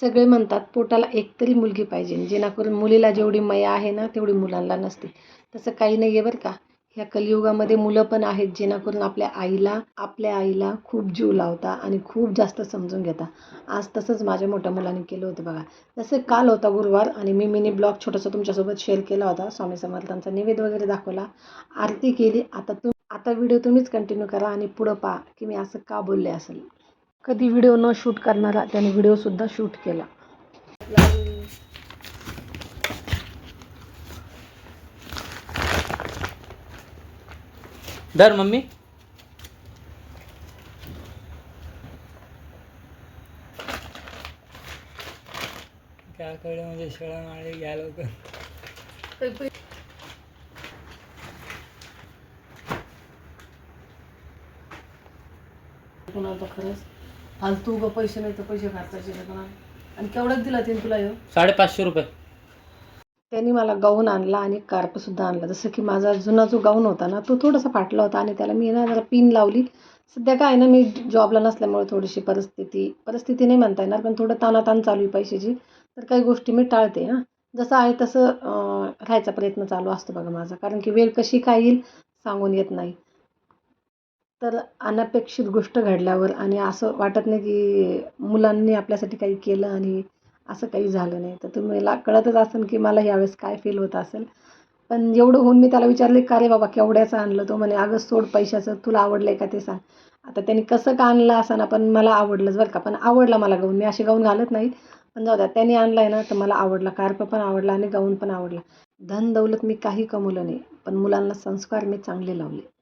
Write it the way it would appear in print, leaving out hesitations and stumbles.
सगळे म्हणतात पोटाला एक तरी मुलगी पाहिजे, जेणेकरून मुलीला जेवढी माया आहे ना तेवढी मुलांना नसते. तसं काही नाही आहे बरं का. ह्या कलियुगामध्ये मुलं पण आहेत, जेणेकरून आपल्या आईला खूप जीव लावता आणि खूप जास्त समजून घेता. आज तसंच माझ्या मोठ्या मुलाने केलं होतं बघा. जसं काल होता गुरुवार आणि मी मिनी ब्लॉग छोटासा तुमच्यासोबत शेअर केला होता. स्वामी समर्थांचा नैवेद्य वगैरे दाखवला, आरती केली. आता व्हिडिओ तुम्हीच कंटिन्यू करा आणि पुढं पहा की मी असं का बोलले असेल. कधी व्हिडिओ न शूट करणारा त्याने व्हिडिओसुद्धा शूट केला. धर मम्मी. त्याकडे म्हणजे शेळा माळे घ्या लवकर. पुन्हा खरंच फालतू ग पैसे नाही तर पैसे खर्चायचे का. आणि केवढ्यात दिला ते तुला? 550 रुपये. त्यांनी मला गाऊन आणला आणि कार्पसुद्धा आणला. जसं की माझा जुना जो गाऊन होता ना तो थोडासा फाटला होता आणि त्याला मी ना जरा पिन लावली. सध्या काय ना मी जॉबला नसल्यामुळे थोडीशी परिस्थिती नाही म्हणता येणार, पण थोडं ताणाताण चालू आहे पैशाची. तर काही गोष्टी मी टाळते हां. जसं आहे तसं राहायचा प्रयत्न चालू असतो बघा माझा, कारण की वेळ कशी काय येईल सांगून येत नाही. तर अनपेक्षित गोष्ट घडल्यावर आणि असं वाटत नाही की मुलांनी आपल्यासाठी काही केलं आणि असं काही झालं नाही, तर तुम्हाला कळतच असेल की मला यावेळेस काय फील होत असेल. पण एवढं होऊन मी त्याला विचारले, का रे बाबा केवढ्याचं आणलं? तो म्हणे, अगं सोड पैशाचं, तुला आवडलं आहे का ते सांग. आता त्यांनी कसं का आणलं असं ना, पण मला आवडलंच बरं का. पण आवडला मला गाऊन. मी असे गाऊन घालत नाही, पण जाऊ द्या त्यांनी आणला आहे ना तर मला आवडला. कार्प पण आवडला आणि गाऊन पण आवडला. धन दौलत मी काही कमवलं नाही, पण मुलांना संस्कार मी चांगले लावले.